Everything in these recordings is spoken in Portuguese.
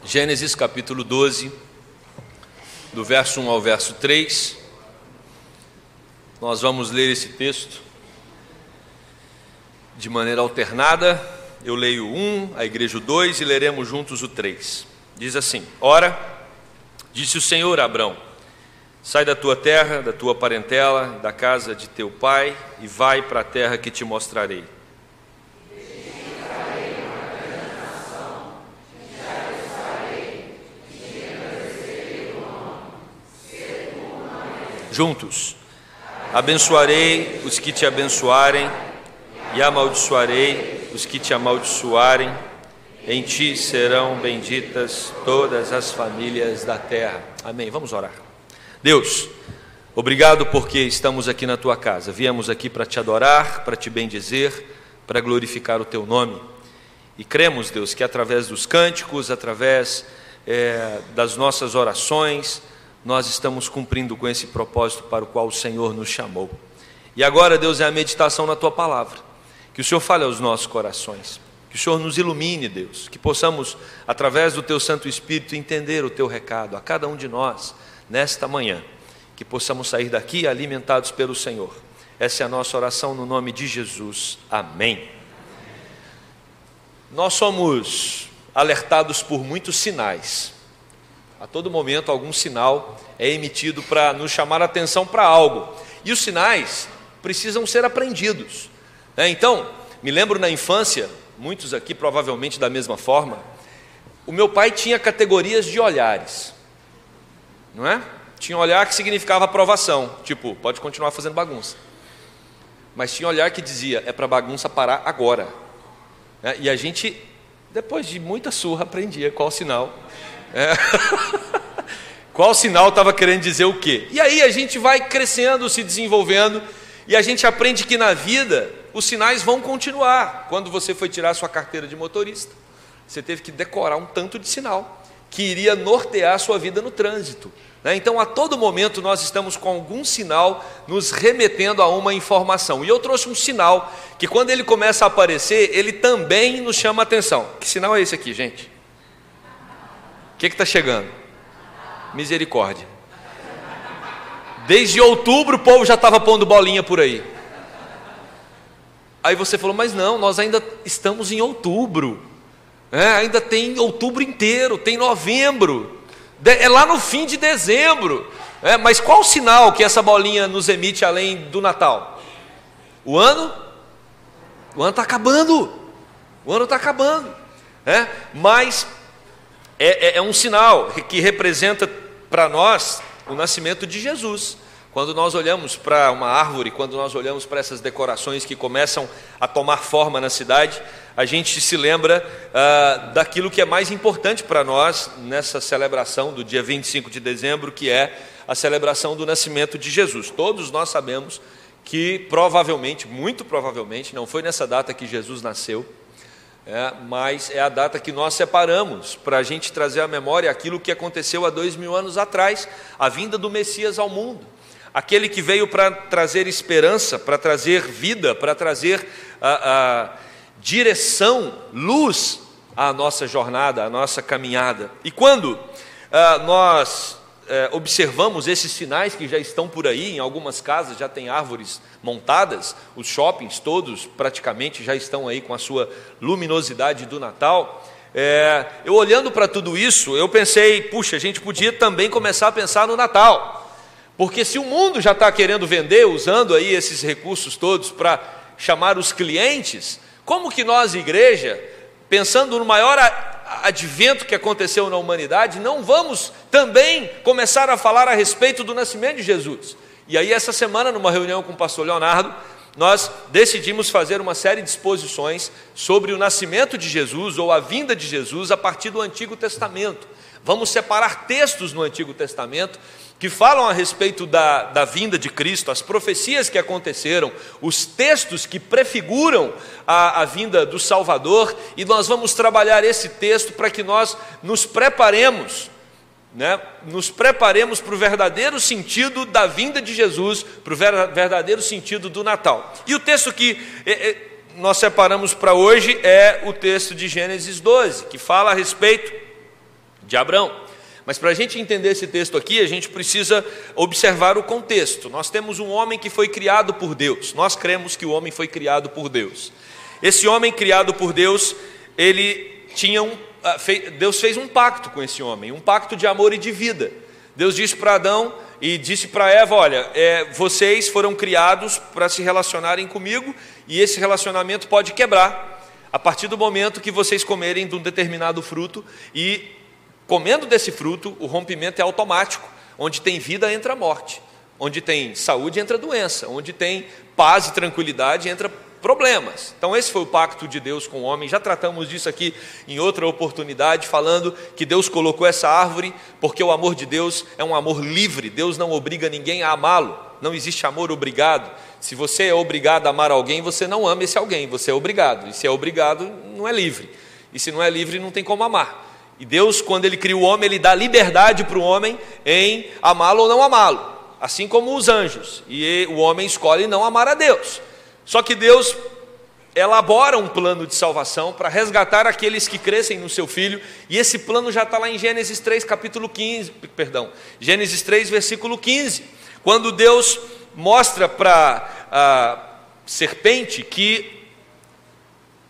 Gênesis capítulo 12, do verso 1 ao verso 3. Nós vamos ler esse texto de maneira alternada. Eu leio o 1, a igreja o 2 e leremos juntos o 3. Diz assim: Ora, disse o Senhor a Abrão: sai da tua terra, da tua parentela, da casa de teu pai, e vai para a terra que te mostrarei. Juntos: abençoarei os que te abençoarem, e amaldiçoarei os que te amaldiçoarem. Em ti serão benditas todas as famílias da terra. Amém. Vamos orar. Deus, obrigado porque estamos aqui na tua casa. Viemos aqui para te adorar, para te bendizer, para glorificar o teu nome. E cremos, Deus, que através dos cânticos, através das nossas orações, nós estamos cumprindo com esse propósito para o qual o Senhor nos chamou. E agora, Deus, é a meditação na tua palavra. Que o Senhor fale aos nossos corações. Que o Senhor nos ilumine, Deus. Que possamos, através do teu Santo Espírito, entender o teu recado a cada um de nós nesta manhã. Que possamos sair daqui alimentados pelo Senhor. Essa é a nossa oração no nome de Jesus. Amém. Nós somos alertados por muitos sinais. A todo momento algum sinal é emitido para nos chamar a atenção para algo. E os sinais precisam ser aprendidos. Então, me lembro na infância, muitos aqui provavelmente da mesma forma, o meu pai tinha categorias de olhares. Não é? Tinha olhar que significava aprovação, tipo, pode continuar fazendo bagunça. Mas tinha olhar que dizia, é para bagunça parar agora. E a gente, depois de muita surra, aprendia qual sinal. Qual sinal estava querendo dizer o quê? E aí a gente vai crescendo, se desenvolvendo, e a gente aprende que na vida os sinais vão continuar. Quando você foi tirar sua carteira de motorista, você teve que decorar um tanto de sinal que iria nortear a sua vida no trânsito. Então a todo momento nós estamos com algum sinal nos remetendo a uma informação. E eu trouxe um sinal que quando ele começa a aparecer, ele também nos chama a atenção. Que sinal é esse aqui, gente? O que está chegando? Misericórdia. Desde outubro o povo já estava pondo bolinha por aí. Aí você falou, mas não, nós ainda estamos em outubro. Ainda tem outubro inteiro, tem novembro. É lá no fim de dezembro. Mas qual o sinal que essa bolinha nos emite além do Natal? O ano? O ano está acabando. O ano está acabando. Mas é um sinal que representa para nós o nascimento de Jesus. Quando nós olhamos para uma árvore, quando nós olhamos para essas decorações que começam a tomar forma na cidade, a gente se lembra daquilo que é mais importante para nós nessa celebração do dia 25 de dezembro, que é a celebração do nascimento de Jesus. Todos nós sabemos que provavelmente, muito provavelmente, não foi nessa data que Jesus nasceu, mas é a data que nós separamos para a gente trazer à memória aquilo que aconteceu há 2000 anos atrás, a vinda do Messias ao mundo, aquele que veio para trazer esperança, para trazer vida, para trazer direção, luz à nossa jornada, à nossa caminhada. E quando nós observamos esses sinais que já estão por aí, em algumas casas já tem árvores montadas, os shoppings todos praticamente já estão aí com a sua luminosidade do Natal. Eu olhando para tudo isso, eu pensei, puxa, a gente podia também começar a pensar no Natal, porque se o mundo já está querendo vender, usando aí esses recursos todos para chamar os clientes, como que nós, igreja, pensando no maior advento que aconteceu na humanidade, não vamos também começar a falar a respeito do nascimento de Jesus? E aí essa semana, numa reunião com o pastor Leonardo, nós decidimos fazer uma série de exposições sobre o nascimento de Jesus, ou a vinda de Jesus, a partir do Antigo Testamento. Vamos separar textos no Antigo Testamento que falam a respeito da vinda de Cristo, as profecias que aconteceram, os textos que prefiguram a vinda do Salvador, e nós vamos trabalhar esse texto para que nós nos preparemos, nos preparemos para o verdadeiro sentido da vinda de Jesus, para o verdadeiro sentido do Natal. E o texto que nós separamos para hoje é o texto de Gênesis 12, que fala a respeito de Abrão. Mas para a gente entender esse texto aqui, a gente precisa observar o contexto. Nós temos um homem que foi criado por Deus. Nós cremos que o homem foi criado por Deus. Esse homem criado por Deus, Deus fez um pacto com esse homem, um pacto de amor e de vida. Deus disse para Adão e disse para Eva: olha, vocês foram criados para se relacionarem comigo, e esse relacionamento pode quebrar a partir do momento que vocês comerem de um determinado fruto, e comendo desse fruto, o rompimento é automático. Onde tem vida entra a morte, onde tem saúde entra a doença, onde tem paz e tranquilidade entra problemas. Então esse foi o pacto de Deus com o homem. Já tratamos disso aqui em outra oportunidade, falando que Deus colocou essa árvore porque o amor de Deus é um amor livre. Deus não obriga ninguém a amá-lo, não existe amor obrigado. Se você é obrigado a amar alguém, você não ama esse alguém, você é obrigado. E se é obrigado, não é livre. E se não é livre, não tem como amar. E Deus, quando Ele cria o homem, Ele dá liberdade para o homem em amá-lo ou não amá-lo, assim como os anjos. E o homem escolhe não amar a Deus. Só que Deus elabora um plano de salvação para resgatar aqueles que crescem no seu Filho, e esse plano já está lá em Gênesis 3, Gênesis 3, versículo 15, quando Deus mostra para a serpente que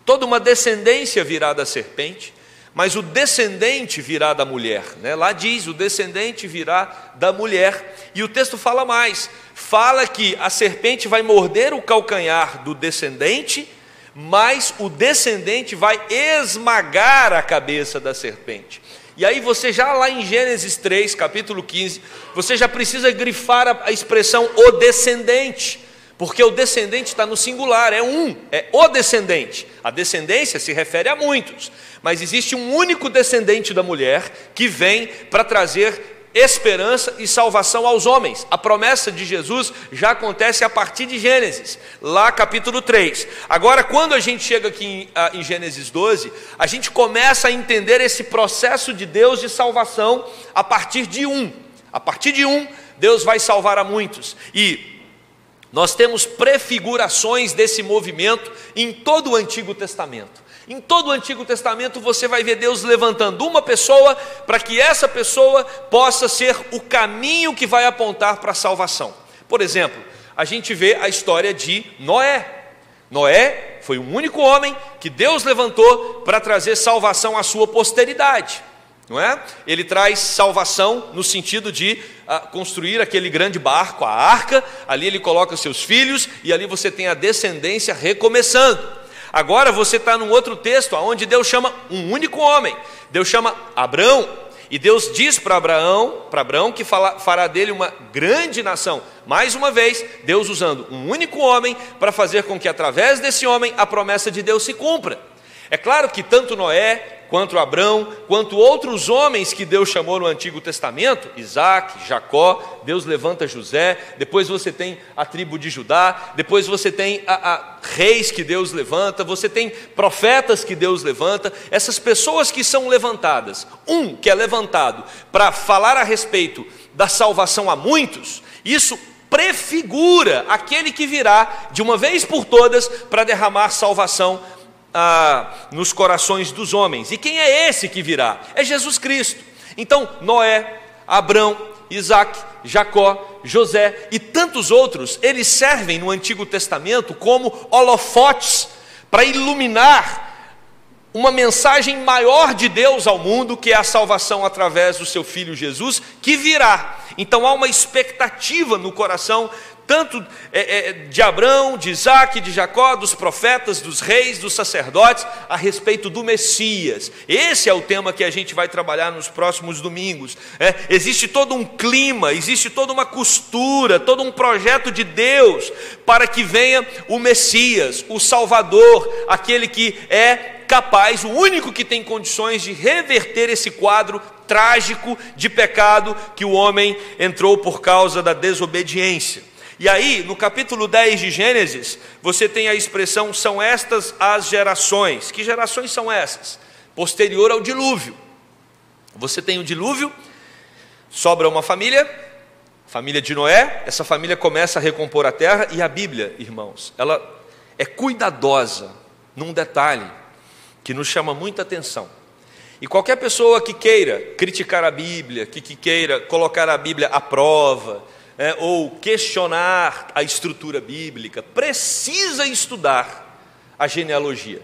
toda uma descendência virá da serpente, mas o descendente virá da mulher, né? Lá diz, o descendente virá da mulher, e o texto fala mais, fala que a serpente vai morder o calcanhar do descendente, mas o descendente vai esmagar a cabeça da serpente. E aí você já lá em Gênesis 3, capítulo 15, você já precisa grifar a expressão o descendente, porque o descendente está no singular, é o descendente. A descendência se refere a muitos, mas existe um único descendente da mulher que vem para trazer esperança e salvação aos homens. A promessa de Jesus já acontece a partir de Gênesis, lá capítulo 3. Agora, quando a gente chega aqui em Gênesis 12, a gente começa a entender esse processo de Deus de salvação a partir de A partir de Deus vai salvar a muitos. E nós temos prefigurações desse movimento em todo o Antigo Testamento. Em todo o Antigo Testamento você vai ver Deus levantando uma pessoa para que essa pessoa possa ser o caminho que vai apontar para a salvação. Por exemplo, a gente vê a história de Noé. Noé foi o único homem que Deus levantou para trazer salvação à sua posteridade. Não é? Ele traz salvação no sentido de construir aquele grande barco, a arca. Ali ele coloca seus filhos e ali você tem a descendência recomeçando. Agora você está num outro texto onde Deus chama um único homem. Deus chama Abrão, e Deus diz para Abrão que fará dele uma grande nação. Mais uma vez, Deus usando um único homem para fazer com que através desse homem a promessa de Deus se cumpra. É claro que tanto Noé, quanto Abrão, quanto outros homens que Deus chamou no Antigo Testamento, Isaac, Jacó, Deus levanta José, depois você tem a tribo de Judá, depois você tem reis que Deus levanta, você tem profetas que Deus levanta. Essas pessoas que são levantadas, que é levantado para falar a respeito da salvação a muitos, isso prefigura aquele que virá de uma vez por todas para derramar salvação nos corações dos homens. E quem é esse que virá? É Jesus Cristo. Então Noé, Abrão, Isaac, Jacó, José e tantos outros, eles servem no Antigo Testamento como holofotes para iluminar uma mensagem maior de Deus ao mundo, que é a salvação através do seu Filho Jesus, que virá. Então há uma expectativa no coração tanto de Abrão, de Isaac, de Jacó, dos profetas, dos reis, dos sacerdotes, a respeito do Messias. Esse é o tema que a gente vai trabalhar nos próximos domingos. Existe todo um clima, existe toda uma costura, todo um projeto de Deus para que venha o Messias, o Salvador, aquele que é capaz, o único que tem condições de reverter esse quadro trágico de pecado que o homem entrou por causa da desobediência. E aí, no capítulo 10 de Gênesis, você tem a expressão, são estas as gerações. Que gerações são essas? Posterior ao dilúvio. Você tem o dilúvio, sobra uma família de Noé, essa família começa a recompor a terra, e a Bíblia, irmãos, ela é cuidadosa num detalhe que nos chama muita atenção. E qualquer pessoa que queira criticar a Bíblia, que queira colocar a Bíblia à prova, ou questionar a estrutura bíblica, precisa estudar a genealogia.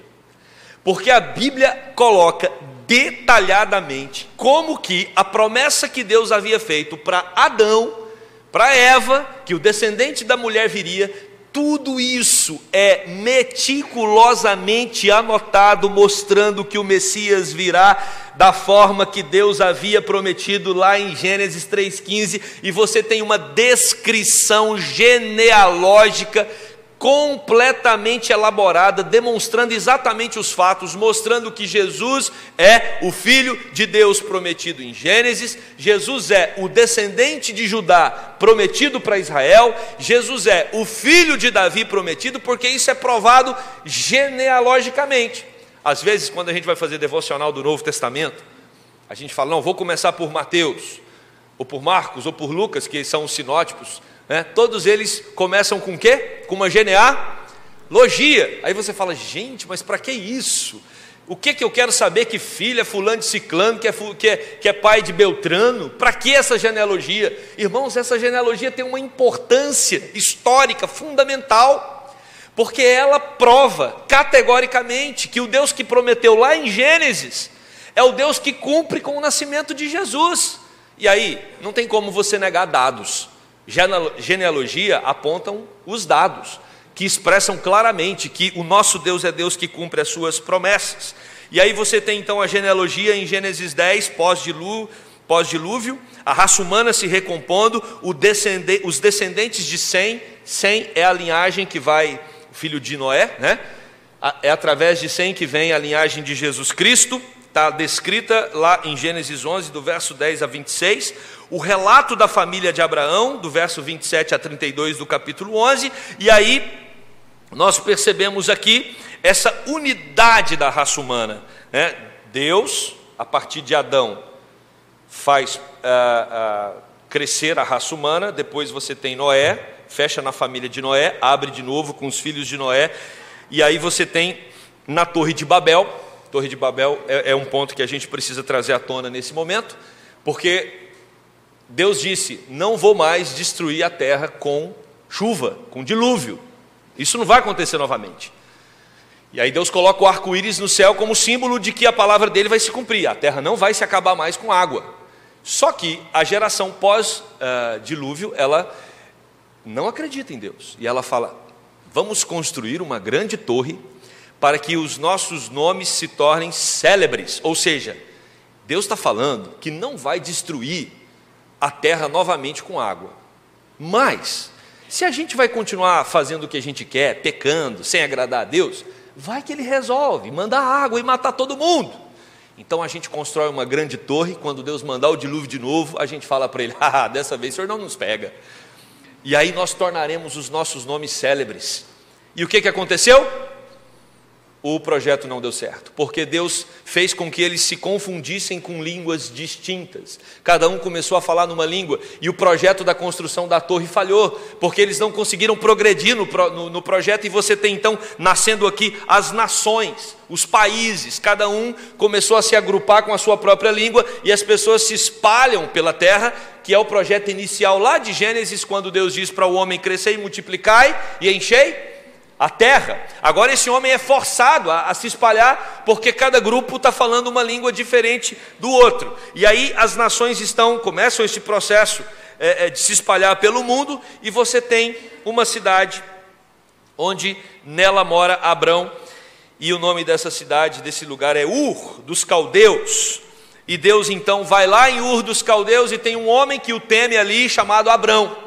Porque a Bíblia coloca detalhadamente como que a promessa que Deus havia feito para Adão, para Eva, que o descendente da mulher viria, tudo isso é meticulosamente anotado, mostrando que o Messias virá da forma que Deus havia prometido lá em Gênesis 3,15, e você tem uma descrição genealógica completamente elaborada, demonstrando exatamente os fatos, mostrando que Jesus é o Filho de Deus prometido em Gênesis, Jesus é o descendente de Judá prometido para Israel, Jesus é o filho de Davi prometido, porque isso é provado genealogicamente. Às vezes, quando a gente vai fazer devocional do Novo Testamento, a gente fala, não, vou começar por Mateus, ou por Marcos, ou por Lucas, que são os sinóticos, todos eles começam com o quê? Com uma genealogia. Aí você fala, gente, mas para que isso? O que eu quero saber que filho é fulano de ciclano, que é pai de Beltrano? Para que essa genealogia? Irmãos, essa genealogia tem uma importância histórica fundamental, porque ela prova categoricamente que o Deus que prometeu lá em Gênesis é o Deus que cumpre com o nascimento de Jesus. E aí, não tem como você negar dados. Genealogia apontam os dados, que expressam claramente que o nosso Deus é Deus que cumpre as suas promessas. E aí você tem então a genealogia em Gênesis 10, pós-dilúvio, a raça humana se recompondo, os descendentes de Sem é a linhagem que vai, o filho de Noé, é através de Sem que vem a linhagem de Jesus Cristo, está descrita lá em Gênesis 11, do verso 10 a 26, o relato da família de Abraão, do verso 27 a 32 do capítulo 11, e aí nós percebemos aqui essa unidade da raça humana. Deus, a partir de Adão, faz crescer a raça humana, depois você tem Noé, fecha na família de Noé, abre de novo com os filhos de Noé, e aí você tem na Torre de Babel. Torre de Babel é um ponto que a gente precisa trazer à tona nesse momento, porque Deus disse, não vou mais destruir a terra com chuva, com dilúvio. Isso não vai acontecer novamente. E aí Deus coloca o arco-íris no céu como símbolo de que a palavra dele vai se cumprir. A terra não vai se acabar mais com água. Só que a geração pós-dilúvio, ela não acredita em Deus. E ela fala, vamos construir uma grande torre para que os nossos nomes se tornem célebres. Ou seja, Deus está falando que não vai destruir a terra novamente com água. Mas, se a gente vai continuar fazendo o que a gente quer, pecando, sem agradar a Deus, vai que Ele resolve, mandar água e matar todo mundo. Então a gente constrói uma grande torre, quando Deus mandar o dilúvio de novo, a gente fala para Ele, dessa vez o Senhor não nos pega. E aí nós tornaremos os nossos nomes célebres. E o que aconteceu? O projeto não deu certo, porque Deus fez com que eles se confundissem com línguas distintas. Cada um começou a falar numa língua, e o projeto da construção da torre falhou, porque eles não conseguiram progredir no projeto, e você tem então, nascendo aqui, as nações, os países, cada um começou a se agrupar com a sua própria língua, e as pessoas se espalham pela terra, que é o projeto inicial lá de Gênesis, quando Deus diz para o homem crescer e multiplicai, e enchei a terra. Agora esse homem é forçado a se espalhar, porque cada grupo está falando uma língua diferente do outro. E aí as nações começam esse processo de se espalhar pelo mundo, e você tem uma cidade onde nela mora Abrão, e o nome dessa cidade, desse lugar é Ur dos Caldeus. E Deus então vai lá em Ur dos Caldeus e tem um homem que o teme ali, chamado Abrão.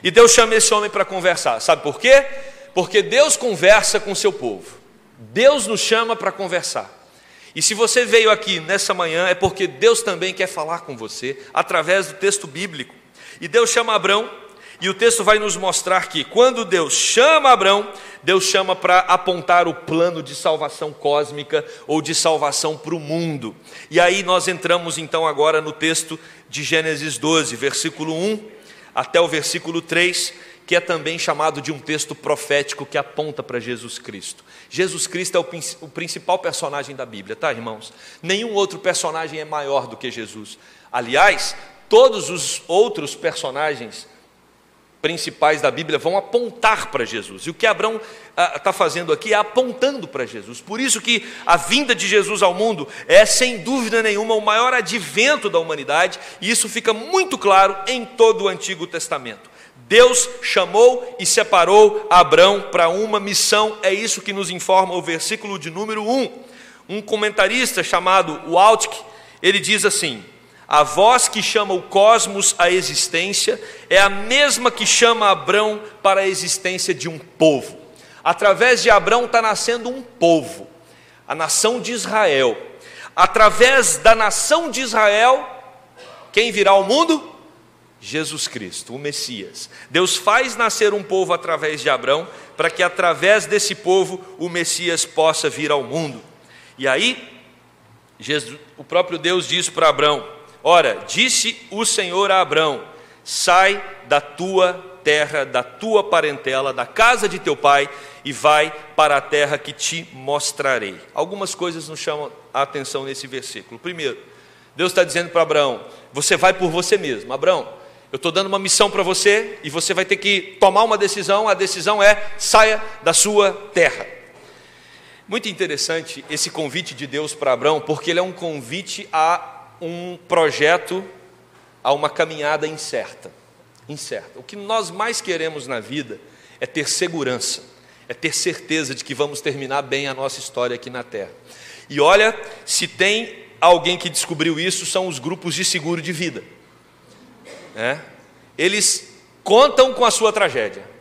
E Deus chama esse homem para conversar. Sabe por quê? Porque Deus conversa com o seu povo. Deus nos chama para conversar. E se você veio aqui nessa manhã, é porque Deus também quer falar com você, através do texto bíblico. E Deus chama Abrão, e o texto vai nos mostrar que quando Deus chama Abrão, Deus chama para apontar o plano de salvação cósmica, ou de salvação para o mundo. E aí nós entramos então agora no texto de Gênesis 12, versículo 1 até o versículo 3, que é também chamado de um texto profético que aponta para Jesus Cristo. Jesus Cristo é o principal personagem da Bíblia, tá, irmãos? Nenhum outro personagem é maior do que Jesus. Aliás, todos os outros personagens principais da Bíblia vão apontar para Jesus. E o que Abraão está fazendo aqui é apontando para Jesus. Por isso que a vinda de Jesus ao mundo é, sem dúvida nenhuma, o maior advento da humanidade, e isso fica muito claro em todo o Antigo Testamento. Deus chamou e separou Abraão para uma missão, é isso que nos informa o versículo de número 1. Um comentarista chamado Waltke, ele diz assim: a voz que chama o cosmos à existência é a mesma que chama Abrão para a existência de um povo. Através de Abrão está nascendo um povo, a nação de Israel. Através da nação de Israel, quem virá ao mundo? Jesus Cristo, o Messias. Deus faz nascer um povo através de Abrão, para que através desse povo o Messias possa vir ao mundo. E aí, o próprio Deus diz para Abrão: ora, disse o Senhor a Abrão: sai da tua terra, da tua parentela, da casa de teu pai, e vai para a terra que te mostrarei. Algumas coisas nos chamam a atenção nesse versículo. Primeiro, Deus está dizendo para Abrão: você vai por você mesmo. Abrão, eu estou dando uma missão para você, e você vai ter que tomar uma decisão. A decisão é: saia da sua terra. Muito interessante esse convite de Deus para Abrão, porque ele é um convite a um projeto, a uma caminhada incerta. O que nós mais queremos na vida é ter segurança, é ter certeza de que vamos terminar bem a nossa história aqui na Terra. E olha, se tem alguém que descobriu isso, são os grupos de seguro de vida. Eles contam com a sua tragédia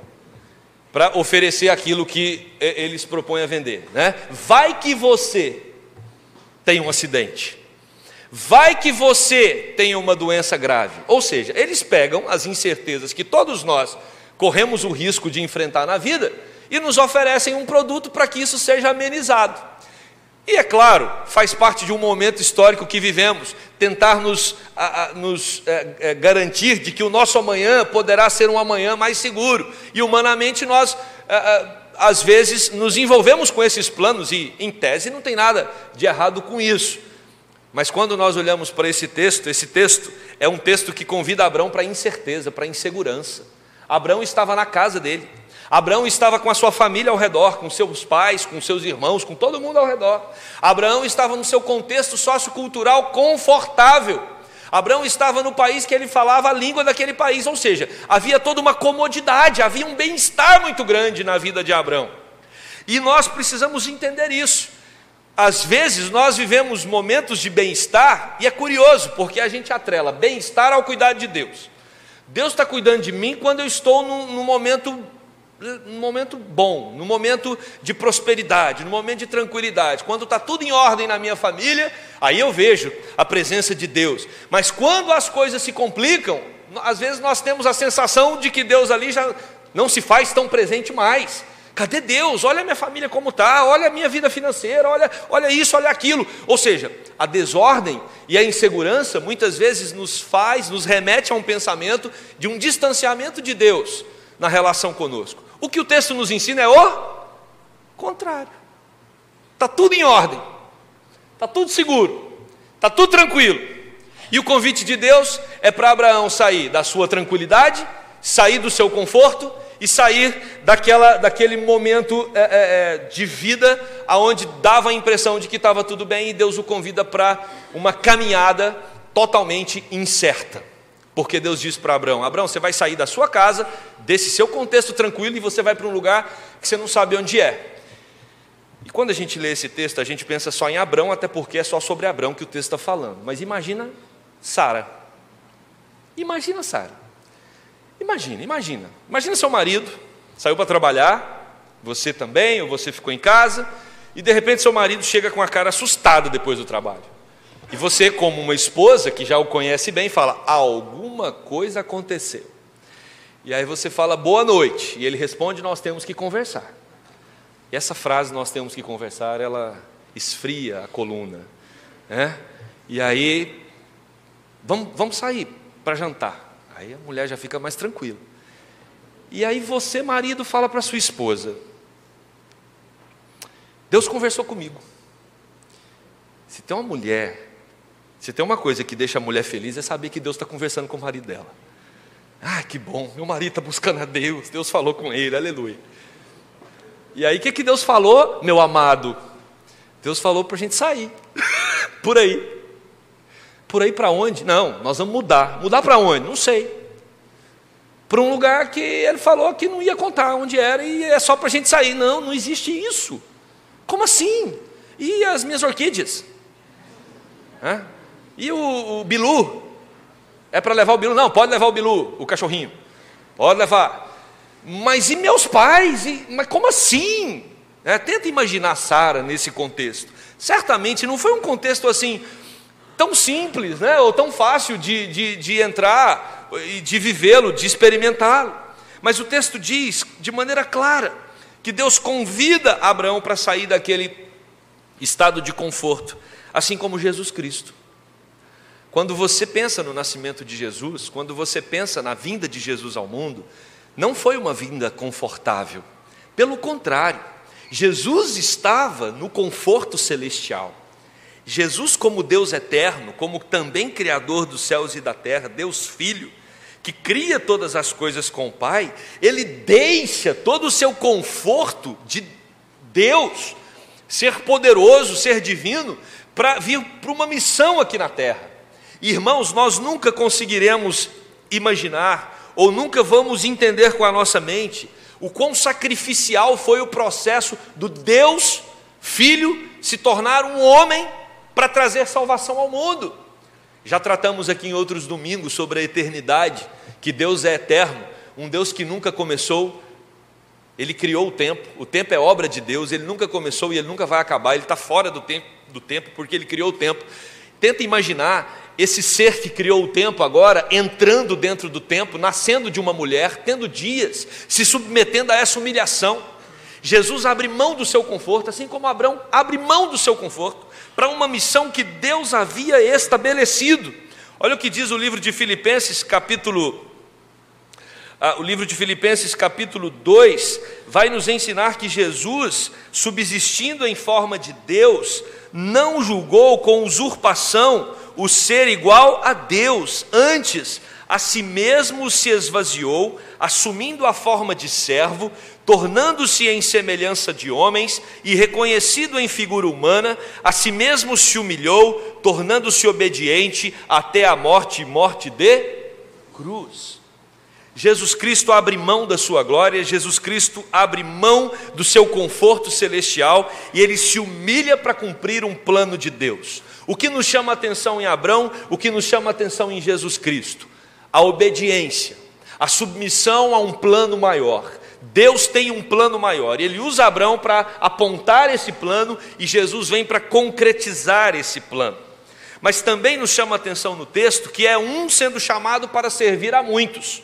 para oferecer aquilo que eles propõem a vender. Vai que você tem um acidente, vai que você tenha uma doença grave. Ou seja, eles pegam as incertezas que todos nós corremos o risco de enfrentar na vida e nos oferecem um produto para que isso seja amenizado. E é claro, faz parte de um momento histórico que vivemos, tentar nos garantir de que o nosso amanhã poderá ser um amanhã mais seguro. E humanamente nós, às vezes, nos envolvemos com esses planos e, em tese, não tem nada de errado com isso. Mas quando nós olhamos para esse texto é um texto que convida Abrão para a incerteza, para a insegurança. Abrão estava na casa dele. Abraão estava com a sua família ao redor, com seus pais, com seus irmãos, com todo mundo ao redor. Abraão estava no seu contexto sociocultural confortável. Abraão estava no país que ele falava a língua daquele país, ou seja, havia toda uma comodidade, havia um bem-estar muito grande na vida de Abraão. E nós precisamos entender isso. Às vezes nós vivemos momentos de bem-estar, e é curioso, porque a gente atrela bem-estar ao cuidado de Deus. Deus está cuidando de mim quando eu estou num momento bom, no momento de prosperidade, no momento de tranquilidade. Quando está tudo em ordem na minha família, aí eu vejo a presença de Deus. Mas quando as coisas se complicam, às vezes nós temos a sensação de que Deus ali já não se faz tão presente mais. Cadê Deus? Olha a minha família como está, olha a minha vida financeira, olha isso, olha aquilo. Ou seja, a desordem e a insegurança muitas vezes nos remete a um pensamento de um distanciamento de Deus na relação conosco. O que o texto nos ensina é o contrário. Está tudo em ordem, está tudo seguro, está tudo tranquilo. E o convite de Deus é para Abraão sair da sua tranquilidade, sair do seu conforto e sair daquele momento de vida onde dava a impressão de que estava tudo bem, e Deus o convida para uma caminhada totalmente incerta. Porque Deus diz para Abraão: Abraão, você vai sair da sua casa, desse seu contexto tranquilo, e você vai para um lugar que você não sabe onde é. E quando a gente lê esse texto, a gente pensa só em Abraão, até porque é só sobre Abraão que o texto está falando. Mas imagina Sara. Imagina Sara. Imagina seu marido, saiu para trabalhar, você também, ou você ficou em casa, e de repente seu marido chega com a cara assustada depois do trabalho. E você, como uma esposa que já o conhece bem, fala: alguma coisa aconteceu. E aí você fala: boa noite. E ele responde: nós temos que conversar. E essa frase, nós temos que conversar, ela esfria a coluna. E aí, vamos sair para jantar. Aí a mulher já fica mais tranquila. E aí você, marido, fala para sua esposa: Deus conversou comigo. Se tem uma mulher, se tem uma coisa que deixa a mulher feliz, é saber que Deus está conversando com o marido dela. Ah, que bom, meu marido está buscando a Deus, Deus falou com ele, aleluia. E aí o que Deus falou, meu amado? Deus falou para a gente sair, por aí. Por aí para onde? Não, nós vamos mudar. Mudar para onde? Não sei. Para um lugar que ele falou que não ia contar onde era e é só para a gente sair. Não, não existe isso. Como assim? E as minhas orquídeas? E o Bilu? É para levar o Bilu? Não, pode levar o Bilu, o cachorrinho. Pode levar. Mas e meus pais? Mas como assim? Tenta imaginar Sara nesse contexto. Certamente não foi um contexto assim tão simples, né? Ou tão fácil de entrar e de vivê-lo, de experimentá-lo. Mas o texto diz de maneira clara que Deus convida Abraão para sair daquele estado de conforto, assim como Jesus Cristo. Quando você pensa no nascimento de Jesus, quando você pensa na vinda de Jesus ao mundo, não foi uma vinda confortável. Pelo contrário, Jesus estava no conforto celestial. Jesus, como Deus eterno, como também Criador dos céus e da terra, Deus Filho, que cria todas as coisas com o Pai, Ele deixa todo o seu conforto de Deus, ser poderoso, ser divino, para vir para uma missão aqui na terra. Irmãos, nós nunca conseguiremos imaginar, ou nunca vamos entender com a nossa mente, o quão sacrificial foi o processo do Deus Filho se tornar um homem para trazer salvação ao mundo. Já tratamos aqui em outros domingos sobre a eternidade, que Deus é eterno, um Deus que nunca começou. Ele criou o tempo é obra de Deus, Ele nunca começou e Ele nunca vai acabar, Ele está fora do tempo porque Ele criou o tempo. Tenta imaginar esse ser que criou o tempo agora, entrando dentro do tempo, nascendo de uma mulher, tendo dias, se submetendo a essa humilhação. Jesus abre mão do seu conforto, assim como Abraão abre mão do seu conforto, para uma missão que Deus havia estabelecido. Olha o que diz o livro de Filipenses, capítulo 2, vai nos ensinar que Jesus, subsistindo em forma de Deus, não julgou com usurpação o ser igual a Deus, antes a si mesmo se esvaziou, assumindo a forma de servo, tornando-se em semelhança de homens e reconhecido em figura humana, a si mesmo se humilhou, tornando-se obediente até a morte de cruz. Jesus Cristo abre mão da sua glória, Jesus Cristo abre mão do seu conforto celestial e Ele se humilha para cumprir um plano de Deus. O que nos chama a atenção em Abraão, o que nos chama a atenção em Jesus Cristo? A obediência, a submissão a um plano maior. Deus tem um plano maior, Ele usa Abraão para apontar esse plano e Jesus vem para concretizar esse plano. Mas também nos chama a atenção no texto que é um sendo chamado para servir a muitos.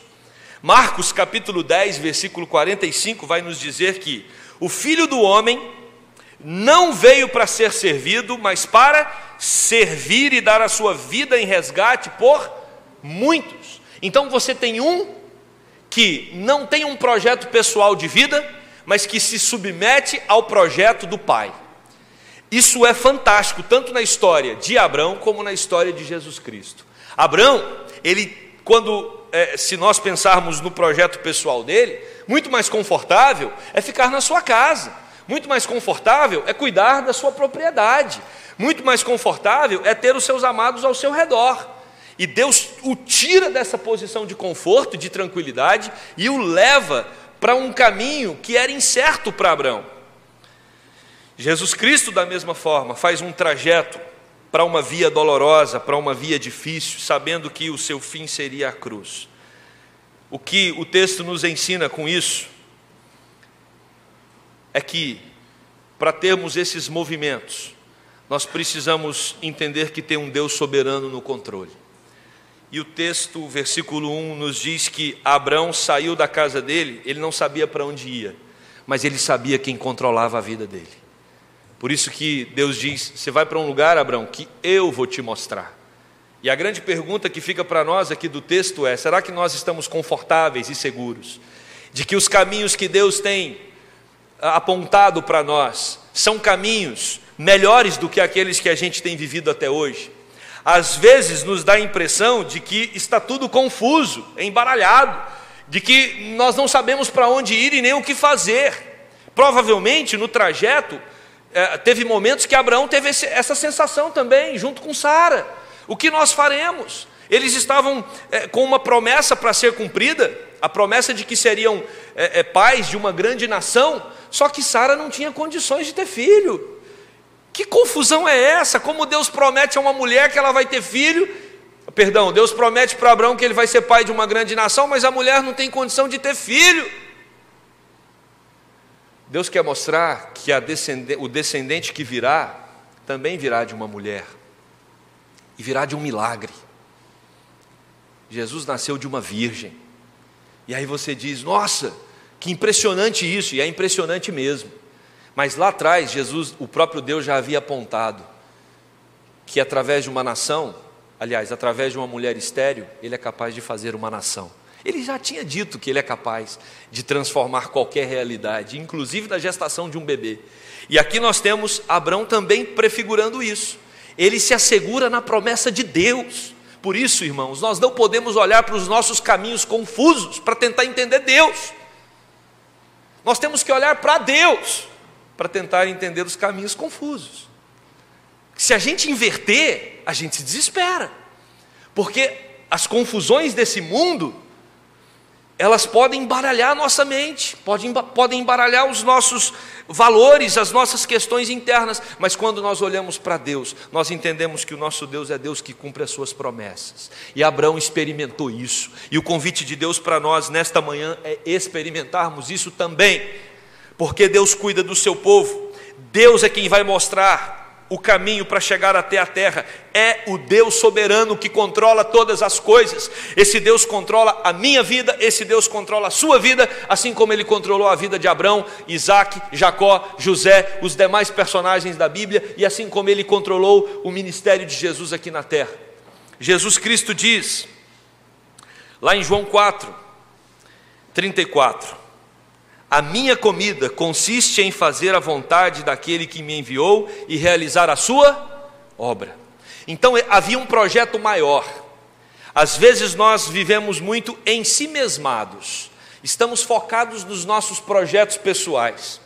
Marcos capítulo 10, versículo 45 vai nos dizer que o Filho do Homem não veio para ser servido, mas para servir e dar a sua vida em resgate por muitos. Então você tem um que não tem um projeto pessoal de vida, mas que se submete ao projeto do Pai. Isso é fantástico, tanto na história de Abraão como na história de Jesus Cristo. Abraão, se nós pensarmos no projeto pessoal dele, muito mais confortável é ficar na sua casa, muito mais confortável é cuidar da sua propriedade, muito mais confortável é ter os seus amados ao seu redor. E Deus o tira dessa posição de conforto, de tranquilidade, e o leva para um caminho que era incerto para Abraão. Jesus Cristo, da mesma forma, faz um trajeto para uma via dolorosa, para uma via difícil, sabendo que o seu fim seria a cruz. O que o texto nos ensina com isso é que, para termos esses movimentos, nós precisamos entender que tem um Deus soberano no controle. E o texto, versículo 1, nos diz que Abraão saiu da casa dele, ele não sabia para onde ia, mas ele sabia quem controlava a vida dele. Por isso que Deus diz: você vai para um lugar, Abraão, que eu vou te mostrar. E a grande pergunta que fica para nós aqui do texto é: será que nós estamos confortáveis e seguros? de que os caminhos que Deus tem apontado para nós são caminhos melhores do que aqueles que a gente tem vivido até hoje. Às vezes nos dá a impressão de que está tudo confuso, embaralhado, de que nós não sabemos para onde ir e nem o que fazer. Provavelmente no trajeto teve momentos que Abraão teve essa sensação também, junto com Sara. O que nós faremos? Eles estavam com uma promessa para ser cumprida, a promessa de que seriam pais de uma grande nação, só que Sara não tinha condições de ter filho. Que confusão é essa? Como Deus promete a uma mulher que ela vai ter filho, Deus promete para Abraão que ele vai ser pai de uma grande nação, mas a mulher não tem condição de ter filho. Deus quer mostrar que o descendente que virá, também virá de uma mulher, e virá de um milagre. Jesus nasceu de uma virgem, e aí você diz, nossa, que impressionante isso, e é impressionante mesmo. Mas lá atrás, Jesus, o próprio Deus já havia apontado que através de uma nação, aliás, através de uma mulher estéril, Ele é capaz de fazer uma nação. Ele já tinha dito que Ele é capaz de transformar qualquer realidade, inclusive da gestação de um bebê. E aqui nós temos Abraão também prefigurando isso. Ele se assegura na promessa de Deus. Por isso, irmãos, nós não podemos olhar para os nossos caminhos confusos para tentar entender Deus. Nós temos que olhar para Deus para tentar entender os caminhos confusos. Se a gente inverter, a gente se desespera, porque as confusões desse mundo, elas podem embaralhar a nossa mente, podem embaralhar os nossos valores, as nossas questões internas, mas quando nós olhamos para Deus, nós entendemos que o nosso Deus é Deus que cumpre as suas promessas, e Abraão experimentou isso, e o convite de Deus para nós nesta manhã é experimentarmos isso também, porque Deus cuida do seu povo, Deus é quem vai mostrar o caminho para chegar até a terra, é o Deus soberano que controla todas as coisas. Esse Deus controla a minha vida, esse Deus controla a sua vida, assim como Ele controlou a vida de Abraão, Isaac, Jacó, José, os demais personagens da Bíblia, e assim como Ele controlou o ministério de Jesus aqui na terra. Jesus Cristo diz, lá em João 4:34, a minha comida consiste em fazer a vontade daquele que me enviou e realizar a sua obra. Então havia um projeto maior. Às vezes nós vivemos muito em si mesmados, estamos focados nos nossos projetos pessoais.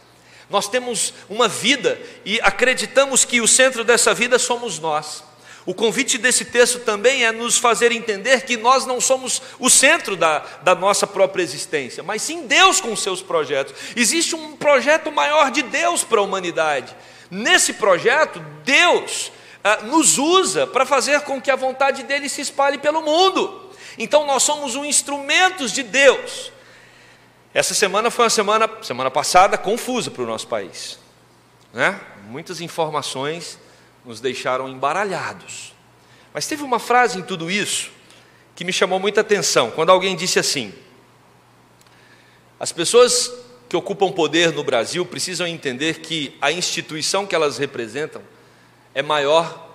Nós temos uma vida e acreditamos que o centro dessa vida somos nós. O convite desse texto também é nos fazer entender que nós não somos o centro da nossa própria existência, mas sim Deus com os seus projetos. Existe um projeto maior de Deus para a humanidade. Nesse projeto, Deus nos usa para fazer com que a vontade dEle se espalhe pelo mundo. Então nós somos um instrumentos de Deus. Essa semana foi uma semana passada, confusa para o nosso país, né? Muitas informações nos deixaram embaralhados. Mas teve uma frase em tudo isso que me chamou muita atenção, quando alguém disse assim: as pessoas que ocupam poder no Brasil precisam entender que a instituição que elas representam é maior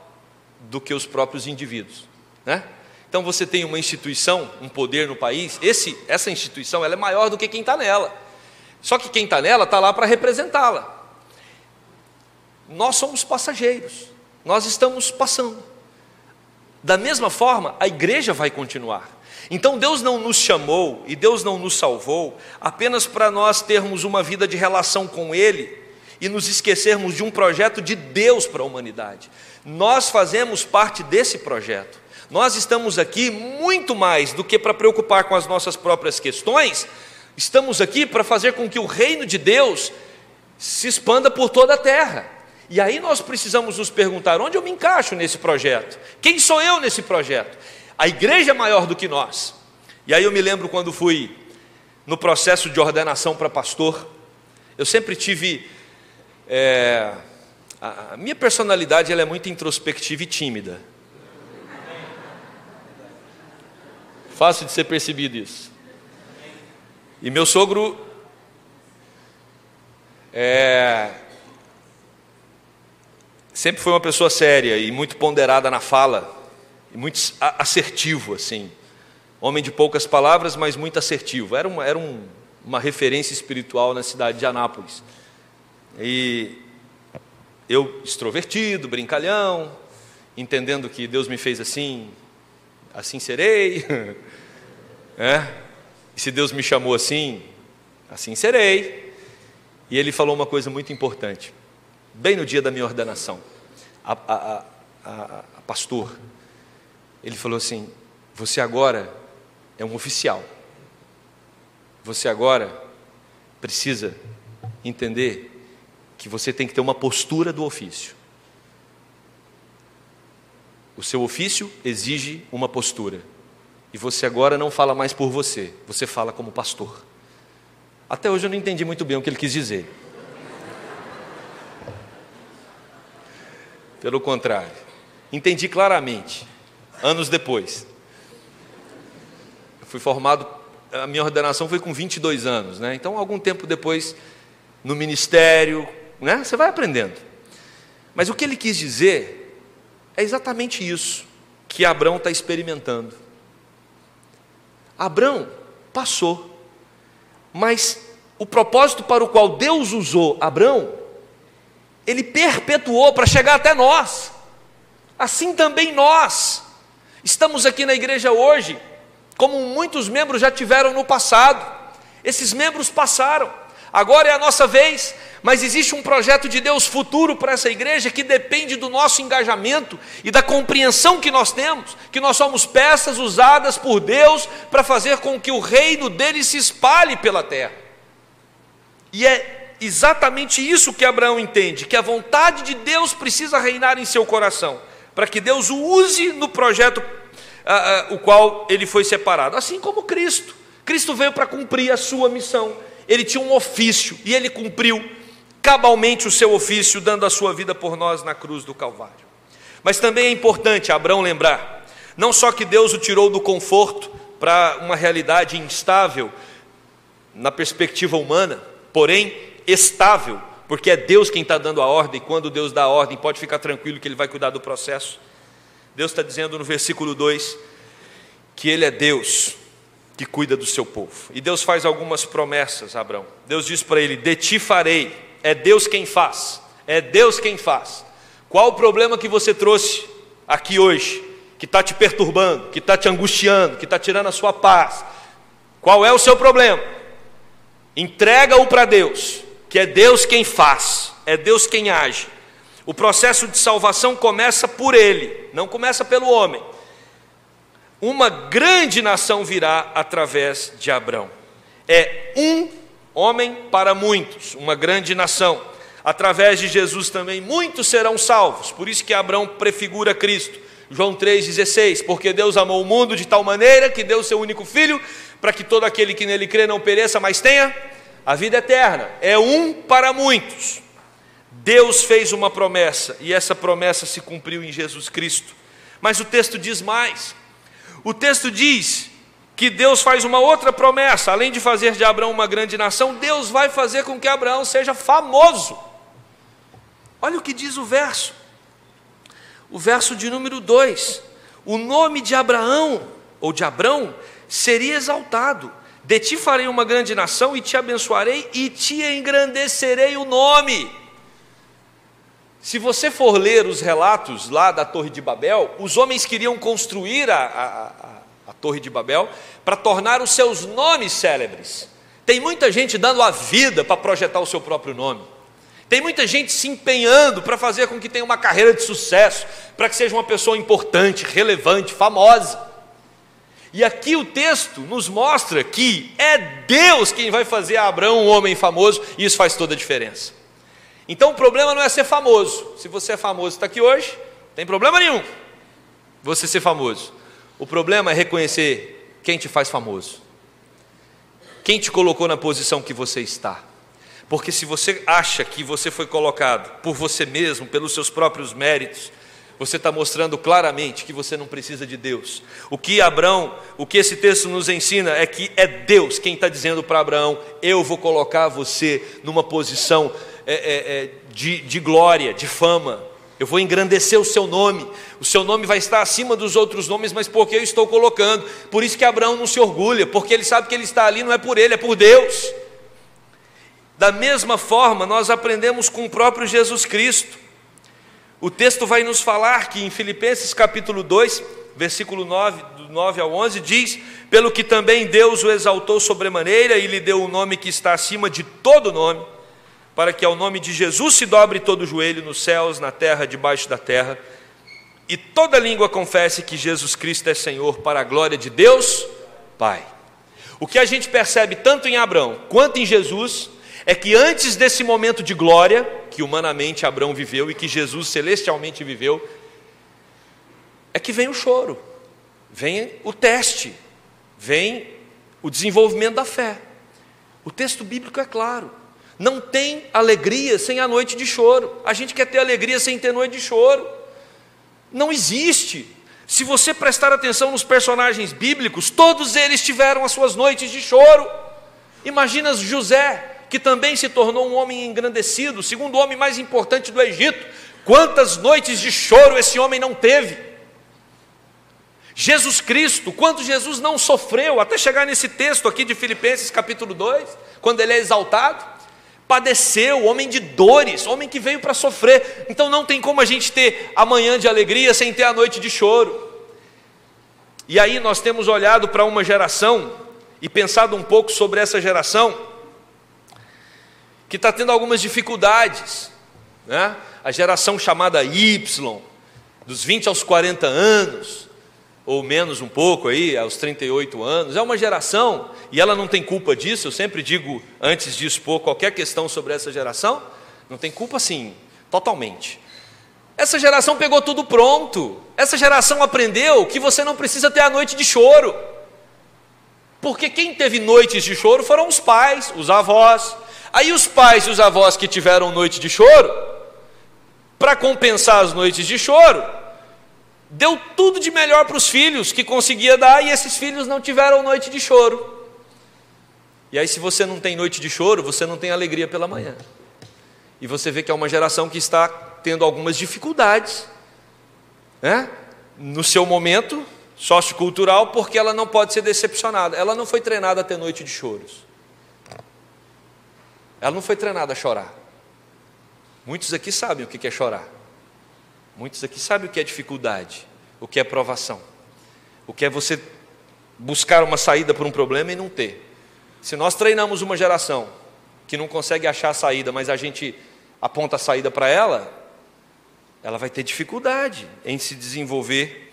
do que os próprios indivíduos, né? Então você tem uma instituição, um poder no país, essa instituição ela é maior do que quem está nela, só que quem está nela está lá para representá-la. Nós somos passageiros, nós estamos passando. Da mesma forma, a igreja vai continuar. Então Deus não nos chamou e Deus não nos salvou apenas para nós termos uma vida de relação com Ele e nos esquecermos de um projeto de Deus para a humanidade. Nós fazemos parte desse projeto. Nós estamos aqui muito mais do que para preocupar com as nossas próprias questões. Estamos aqui para fazer com que o reino de Deus se expanda por toda a terra. E aí nós precisamos nos perguntar, onde eu me encaixo nesse projeto? Quem sou eu nesse projeto? A igreja é maior do que nós. E aí eu me lembro quando fui no processo de ordenação para pastor, eu sempre tive... a minha personalidade ela é muito introspectiva e tímida. Fácil de ser percebido isso. E meu sogro sempre foi uma pessoa séria e muito ponderada na fala, e muito assertivo, assim. Homem de poucas palavras, mas muito assertivo. Era um uma referência espiritual na cidade de Anápolis. E eu, extrovertido, brincalhão, entendendo que Deus me fez assim, assim serei. E se Deus me chamou assim, assim serei. E ele falou uma coisa muito importante, bem no dia da minha ordenação, a pastor. Ele falou assim: você agora é um oficial. Você agora precisa entender que você tem que ter uma postura do ofício. O seu ofício exige uma postura. E você agora não fala mais por você, você fala como pastor. Até hoje eu não entendi muito bem o que ele quis dizer. Pelo contrário, entendi claramente, anos depois. Eu fui formado, a minha ordenação foi com 22 anos, né? Então, algum tempo depois, no ministério, né? Você vai aprendendo. Mas o que ele quis dizer é exatamente isso que Abrão está experimentando. Abrão passou, mas o propósito para o qual Deus usou Abrão, ele perpetuou para chegar até nós. Assim também nós estamos aqui na igreja hoje, como muitos membros já tiveram no passado. Esses membros passaram, agora é a nossa vez, mas existe um projeto de Deus futuro para essa igreja que depende do nosso engajamento e da compreensão que nós temos, que nós somos peças usadas por Deus para fazer com que o reino dele se espalhe pela terra. E é exatamente isso que Abraão entende, que a vontade de Deus precisa reinar em seu coração, para que Deus o use no projeto o qual ele foi separado, assim como Cristo. Cristo veio para cumprir a sua missão, ele tinha um ofício e ele cumpriu cabalmente o seu ofício, dando a sua vida por nós na cruz do Calvário. Mas também é importante Abrão lembrar, não só que Deus o tirou do conforto para uma realidade instável na perspectiva humana, porém estável, porque é Deus quem está dando a ordem. Quando Deus dá a ordem, pode ficar tranquilo que Ele vai cuidar do processo. Deus está dizendo no versículo 2 que Ele é Deus que cuida do seu povo. E Deus faz algumas promessas a Abrão. Deus diz para ele: de ti farei. É Deus quem faz, é Deus quem faz. Qual o problema que você trouxe aqui hoje, que está te perturbando, que está te angustiando, que está tirando a sua paz? Qual é o seu problema? Entrega-o para Deus, que é Deus quem faz, é Deus quem age. O processo de salvação começa por Ele, não começa pelo homem. Uma grande nação virá através de Abrão. É um homem para muitos, uma grande nação. Através de Jesus também muitos serão salvos. Por isso que Abrão prefigura Cristo. João 3,16, porque Deus amou o mundo de tal maneira que deu seu único filho, para que todo aquele que nele crê não pereça, mas tenha a vida eterna. É um para muitos. Deus fez uma promessa, e essa promessa se cumpriu em Jesus Cristo. Mas o texto diz mais. O texto diz que Deus faz uma outra promessa. Além de fazer de Abraão uma grande nação, Deus vai fazer com que Abraão seja famoso. Olha o que diz o verso de número 2. O nome de Abraão, ou de Abrão, seria exaltado. De ti farei uma grande nação, e te abençoarei, e te engrandecerei o nome. Se você for ler os relatos lá da Torre de Babel, os homens queriam construir a Torre de Babel para tornar os seus nomes célebres. Tem muita gente dando a vida para projetar o seu próprio nome. Tem muita gente se empenhando para fazer com que tenha uma carreira de sucesso, para que seja uma pessoa importante, relevante, famosa. E aqui o texto nos mostra que é Deus quem vai fazer a Abraão um homem famoso, e isso faz toda a diferença. Então o problema não é ser famoso. Se você é famoso e está aqui hoje, não tem problema nenhum você ser famoso. O problema é reconhecer quem te faz famoso, quem te colocou na posição que você está. Porque se você acha que você foi colocado por você mesmo, pelos seus próprios méritos, você está mostrando claramente que você não precisa de Deus. O que esse texto nos ensina é que é Deus quem está dizendo para Abraão: eu vou colocar você numa posição de glória, de fama. Eu vou engrandecer o seu nome vai estar acima dos outros nomes, mas porque eu estou colocando. Por isso que Abraão não se orgulha, porque ele sabe que ele está ali não é por ele, é por Deus. Da mesma forma, nós aprendemos com o próprio Jesus Cristo. O texto vai nos falar que em Filipenses capítulo 2, versículo 9, do 9 ao 11, diz: pelo que também Deus o exaltou sobremaneira e lhe deu um nome que está acima de todo nome, para que ao nome de Jesus se dobre todo o joelho nos céus, na terra, debaixo da terra, e toda língua confesse que Jesus Cristo é Senhor, para a glória de Deus Pai. O que a gente percebe tanto em Abraão quanto em Jesus é que antes desse momento de glória, que humanamente Abraão viveu e que Jesus celestialmente viveu, é que vem o choro, vem o teste, vem o desenvolvimento da fé. O texto bíblico é claro. Não tem alegria sem a noite de choro. A gente quer ter alegria sem ter noite de choro. Não existe. Se você prestar atenção nos personagens bíblicos, todos eles tiveram as suas noites de choro. Imagina José, que também se tornou um homem engrandecido, o segundo homem mais importante do Egito. Quantas noites de choro esse homem não teve? Jesus Cristo, quanto Jesus não sofreu, até chegar nesse texto aqui de Filipenses capítulo 2, quando ele é exaltado. Padeceu, homem de dores, homem que veio para sofrer. Então não tem como a gente ter a manhã de alegria sem ter a noite de choro. E aí nós temos olhado para uma geração e pensado um pouco sobre essa geração que está tendo algumas dificuldades, né? A geração chamada Y, dos 20 aos 40 anos, ou menos um pouco aí, aos 38 anos, é uma geração, e ela não tem culpa disso. Eu sempre digo, antes de expor qualquer questão sobre essa geração, não tem culpa sim, totalmente. Essa geração pegou tudo pronto, essa geração aprendeu que você não precisa ter a noite de choro, porque quem teve noites de choro foram os pais, os avós. Aí os pais e os avós que tiveram noite de choro, para compensar as noites de choro, deu tudo de melhor para os filhos que conseguia dar, e esses filhos não tiveram noite de choro. E aí, se você não tem noite de choro, você não tem alegria pela manhã. E você vê que é uma geração que está tendo algumas dificuldades, né? No seu momento sociocultural, porque ela não pode ser decepcionada. Ela não foi treinada a ter noite de choros. Ela não foi treinada a chorar. Muitos aqui sabem o que é chorar. Muitos aqui sabem o que é dificuldade, o que é provação, o que é você buscar uma saída para um problema e não ter. Se nós treinamos uma geração que não consegue achar a saída, mas a gente aponta a saída para ela, ela vai ter dificuldade em se desenvolver,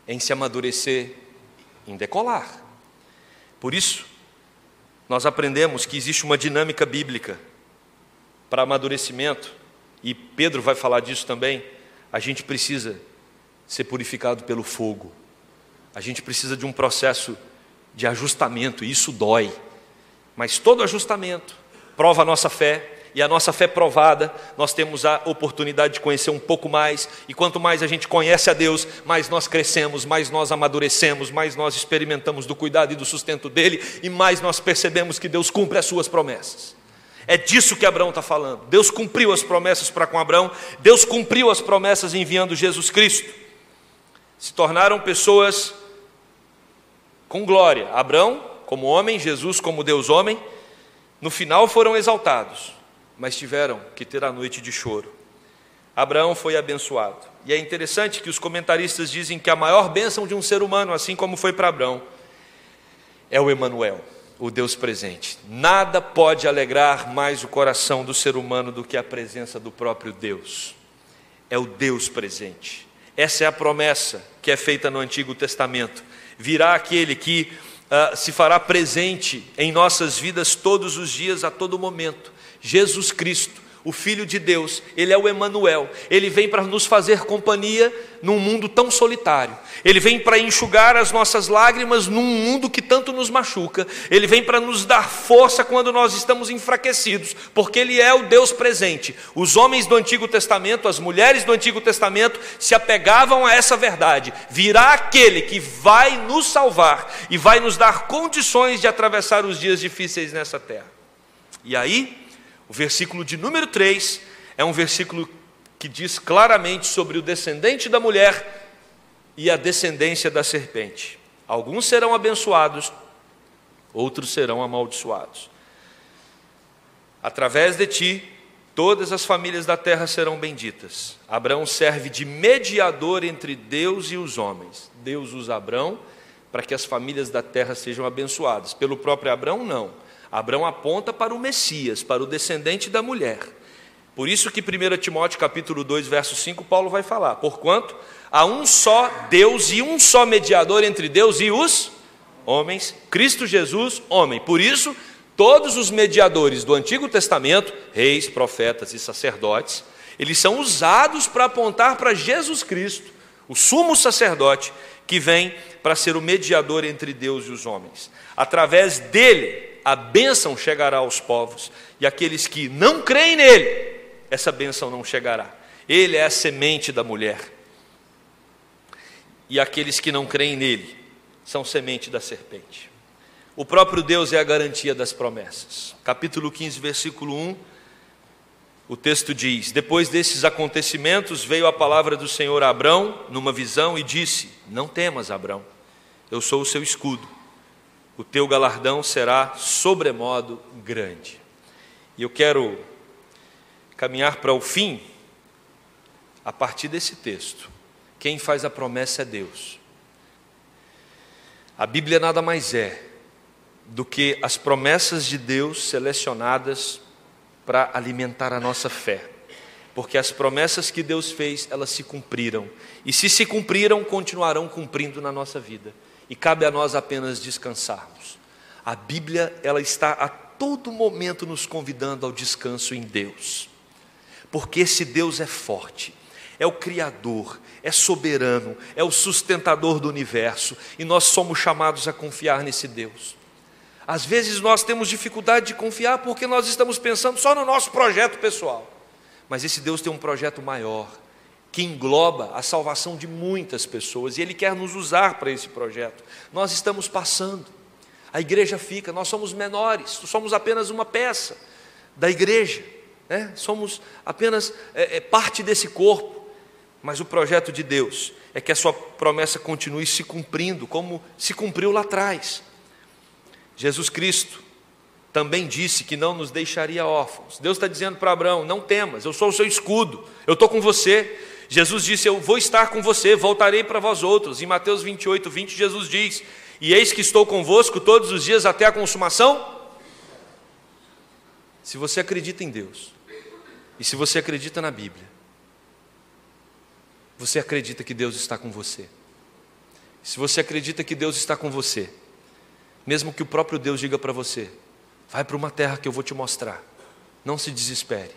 em se amadurecer, em decolar. Por isso, nós aprendemos que existe uma dinâmica bíblica para amadurecimento, e Pedro vai falar disso também. A gente precisa ser purificado pelo fogo. A gente precisa de um processo de ajustamento, e isso dói. Mas todo ajustamento prova a nossa fé, e a nossa fé provada, nós temos a oportunidade de conhecer um pouco mais, e quanto mais a gente conhece a Deus, mais nós crescemos, mais nós amadurecemos, mais nós experimentamos do cuidado e do sustento dEle, e mais nós percebemos que Deus cumpre as suas promessas. É disso que Abraão está falando. Deus cumpriu as promessas para com Abraão, Deus cumpriu as promessas enviando Jesus Cristo. Se tornaram pessoas com glória. Abraão como homem, Jesus como Deus homem, no final foram exaltados, mas tiveram que ter a noite de choro. Abraão foi abençoado. E é interessante que os comentaristas dizem que a maior bênção de um ser humano, assim como foi para Abraão, é o Emanuel, o Deus presente. Nada pode alegrar mais o coração do ser humano do que a presença do próprio Deus. É o Deus presente. Essa é a promessa que é feita no Antigo Testamento. Virá aquele que se fará presente em nossas vidas todos os dias, a todo momento. Jesus Cristo, o Filho de Deus, Ele é o Emanuel. Ele vem para nos fazer companhia num mundo tão solitário. Ele vem para enxugar as nossas lágrimas num mundo que tanto nos machuca. Ele vem para nos dar força quando nós estamos enfraquecidos, porque Ele é o Deus presente. Os homens do Antigo Testamento, as mulheres do Antigo Testamento se apegavam a essa verdade. Virá aquele que vai nos salvar e vai nos dar condições de atravessar os dias difíceis nessa terra. E aí, o versículo de número 3 é um versículo que diz claramente sobre o descendente da mulher e a descendência da serpente. Alguns serão abençoados, outros serão amaldiçoados. Através de ti, todas as famílias da terra serão benditas. Abraão serve de mediador entre Deus e os homens. Deus usa Abraão para que as famílias da terra sejam abençoadas. Pelo próprio Abraão, não. Abraão aponta para o Messias, para o descendente da mulher. Por isso que 1 Timóteo capítulo 2, verso 5, Paulo vai falar: porquanto há um só Deus e um só mediador entre Deus e os homens, Cristo Jesus, homem. Por isso, todos os mediadores do Antigo Testamento, reis, profetas e sacerdotes, eles são usados para apontar para Jesus Cristo, o sumo sacerdote, que vem para ser o mediador entre Deus e os homens. Através dele, a bênção chegará aos povos, e aqueles que não creem nele, essa bênção não chegará. Ele é a semente da mulher, e aqueles que não creem nele são semente da serpente. O próprio Deus é a garantia das promessas. Capítulo 15, versículo 1, o texto diz: depois desses acontecimentos veio a palavra do Senhor a Abrão numa visão e disse: não temas, Abrão, eu sou o seu escudo, o teu galardão será sobremodo grande. E eu quero caminhar para o fim a partir desse texto. Quem faz a promessa é Deus. A Bíblia nada mais é do que as promessas de Deus selecionadas para alimentar a nossa fé. Porque as promessas que Deus fez, elas se cumpriram. E se cumpriram, continuarão cumprindo na nossa vida. E cabe a nós apenas descansarmos. A Bíblia, ela está a todo momento nos convidando ao descanso em Deus. Porque esse Deus é forte, é o Criador, é soberano, é o sustentador do universo. E nós somos chamados a confiar nesse Deus. Às vezes nós temos dificuldade de confiar porque nós estamos pensando só no nosso projeto pessoal. Mas esse Deus tem um projeto maior, que engloba a salvação de muitas pessoas, e Ele quer nos usar para esse projeto. Nós estamos passando, a igreja fica, nós somos menores, somos apenas uma peça da igreja, né? Somos apenas parte desse corpo, mas o projeto de Deus é que a sua promessa continue se cumprindo, como se cumpriu lá atrás. Jesus Cristo também disse que não nos deixaria órfãos. Deus está dizendo para Abraão: não temas, eu sou o seu escudo, eu estou com você. Jesus disse: eu vou estar com você, voltarei para vós outros. Em Mateus 28, 20, Jesus diz: e eis que estou convosco todos os dias até a consumação. Se você acredita em Deus, e se você acredita na Bíblia, você acredita que Deus está com você. Se você acredita que Deus está com você, mesmo que o próprio Deus diga para você: vai para uma terra que eu vou te mostrar, não se desespere.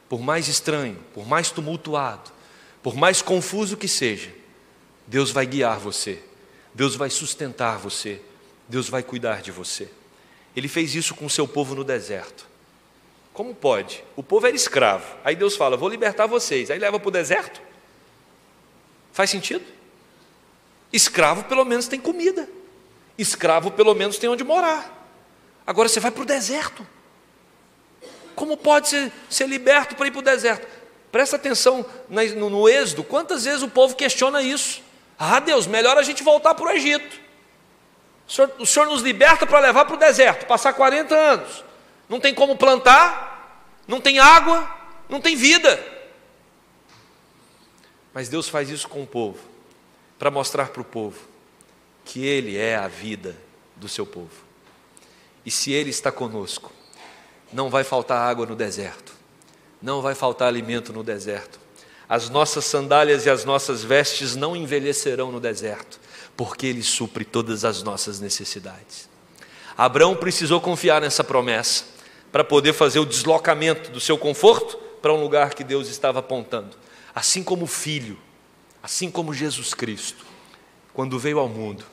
Por mais estranho, por mais tumultuado, por mais confuso que seja, Deus vai guiar você, Deus vai sustentar você, Deus vai cuidar de você. Ele fez isso com o seu povo no deserto. Como pode? O povo era escravo, aí Deus fala: vou libertar vocês, aí leva para o deserto? Faz sentido? Escravo pelo menos tem comida, escravo pelo menos tem onde morar. Agora você vai para o deserto. Como pode ser liberto para ir para o deserto? Presta atenção no Êxodo, quantas vezes o povo questiona isso. Ah, Deus, melhor a gente voltar para o Egito. O Senhor nos liberta para levar para o deserto, passar 40 anos. Não tem como plantar, não tem água, não tem vida. Mas Deus faz isso com o povo, para mostrar para o povo que Ele é a vida do seu povo. E se Ele está conosco, não vai faltar água no deserto, não vai faltar alimento no deserto. As nossas sandálias e as nossas vestes não envelhecerão no deserto, porque Ele supre todas as nossas necessidades. Abraão precisou confiar nessa promessa, para poder fazer o deslocamento do seu conforto para um lugar que Deus estava apontando. Assim como o Filho, assim como Jesus Cristo, quando veio ao mundo,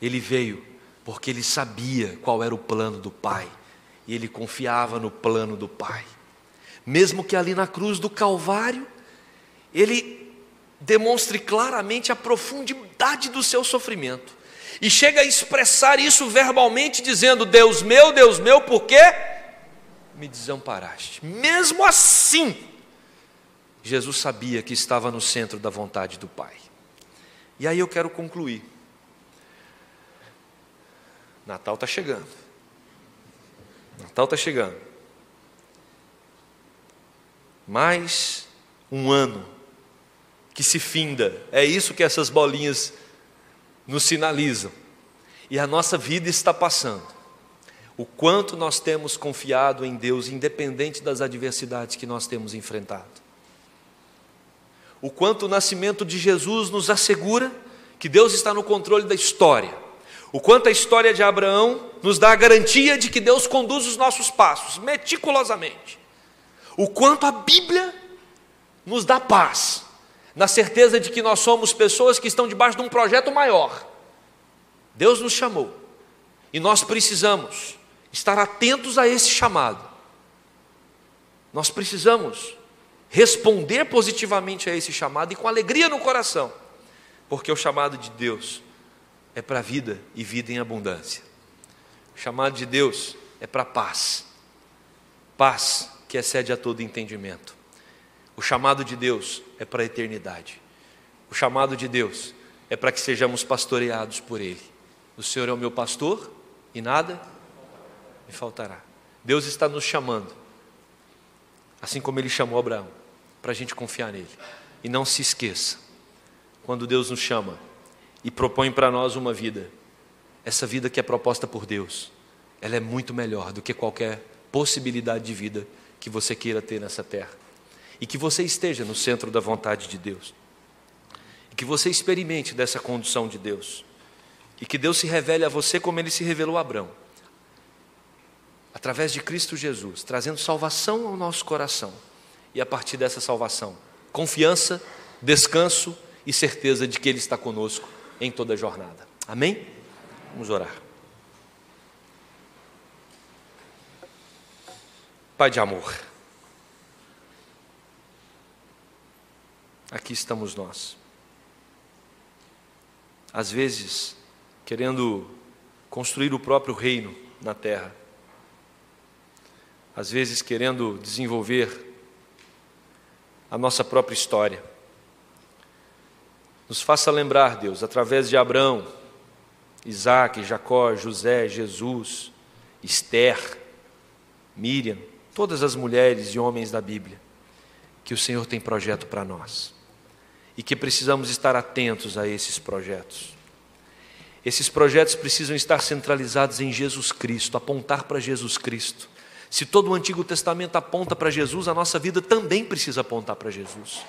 Ele veio porque Ele sabia qual era o plano do Pai, e Ele confiava no plano do Pai. Mesmo que ali na cruz do Calvário, Ele demonstre claramente a profundidade do seu sofrimento, e chega a expressar isso verbalmente, dizendo: Deus meu, por que me desamparaste? Mesmo assim, Jesus sabia que estava no centro da vontade do Pai. E aí eu quero concluir. Natal está chegando. Natal está chegando. Mais um ano que se finda. É isso que essas bolinhas nos sinalizam. E a nossa vida está passando. O quanto nós temos confiado em Deus, independente das adversidades que nós temos enfrentado. O quanto o nascimento de Jesus nos assegura que Deus está no controle da história. O quanto a história de Abraão nos dá a garantia de que Deus conduz os nossos passos, meticulosamente. O quanto a Bíblia nos dá paz, na certeza de que nós somos pessoas que estão debaixo de um projeto maior. Deus nos chamou, e nós precisamos estar atentos a esse chamado. Nós precisamos responder positivamente a esse chamado e com alegria no coração, porque o chamado de Deus é para vida e vida em abundância. O chamado de Deus é para paz, paz que excede a todo entendimento. O chamado de Deus é para a eternidade. O chamado de Deus é para que sejamos pastoreados por Ele. O Senhor é o meu pastor e nada me faltará. Deus está nos chamando, assim como Ele chamou Abraão, para a gente confiar nele. E não se esqueça, quando Deus nos chama e propõe para nós uma vida, essa vida que é proposta por Deus, ela é muito melhor do que qualquer possibilidade de vida que você queira ter nessa terra. E que você esteja no centro da vontade de Deus. E que você experimente dessa condução de Deus. E que Deus se revele a você como Ele se revelou a Abraão. Através de Cristo Jesus, trazendo salvação ao nosso coração. E a partir dessa salvação, confiança, descanso e certeza de que Ele está conosco em toda a jornada. Amém? Vamos orar. Pai de amor, aqui estamos nós. Às vezes, querendo construir o próprio reino na terra. Às vezes, querendo desenvolver a nossa própria história. Nos faça lembrar, Deus, através de Abraão, Isaac, Jacó, José, Jesus, Esther, Miriam, todas as mulheres e homens da Bíblia, que o Senhor tem projeto para nós e que precisamos estar atentos a esses projetos. Esses projetos precisam estar centralizados em Jesus Cristo, apontar para Jesus Cristo. Se todo o Antigo Testamento aponta para Jesus, a nossa vida também precisa apontar para Jesus,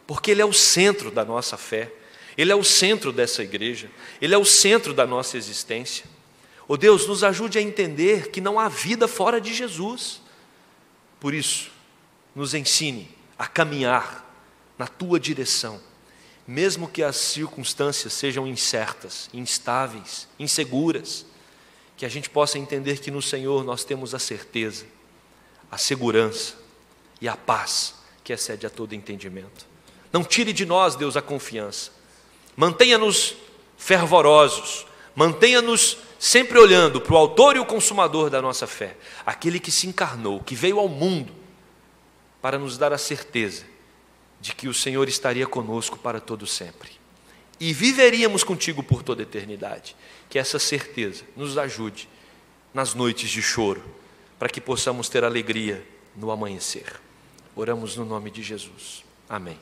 porque Ele é o centro da nossa fé, Ele é o centro dessa igreja, Ele é o centro da nossa existência. Oh Deus, nos ajude a entender que não há vida fora de Jesus. Por isso, nos ensine a caminhar na Tua direção, mesmo que as circunstâncias sejam incertas, instáveis, inseguras, que a gente possa entender que no Senhor nós temos a certeza, a segurança e a paz que excede a todo entendimento. Não tire de nós, Deus, a confiança. Mantenha-nos fervorosos, mantenha-nos sempre olhando para o autor e o consumador da nossa fé, aquele que se encarnou, que veio ao mundo para nos dar a certeza de que o Senhor estaria conosco para todo sempre. E viveríamos contigo por toda a eternidade. Que essa certeza nos ajude nas noites de choro, para que possamos ter alegria no amanhecer. Oramos no nome de Jesus. Amém.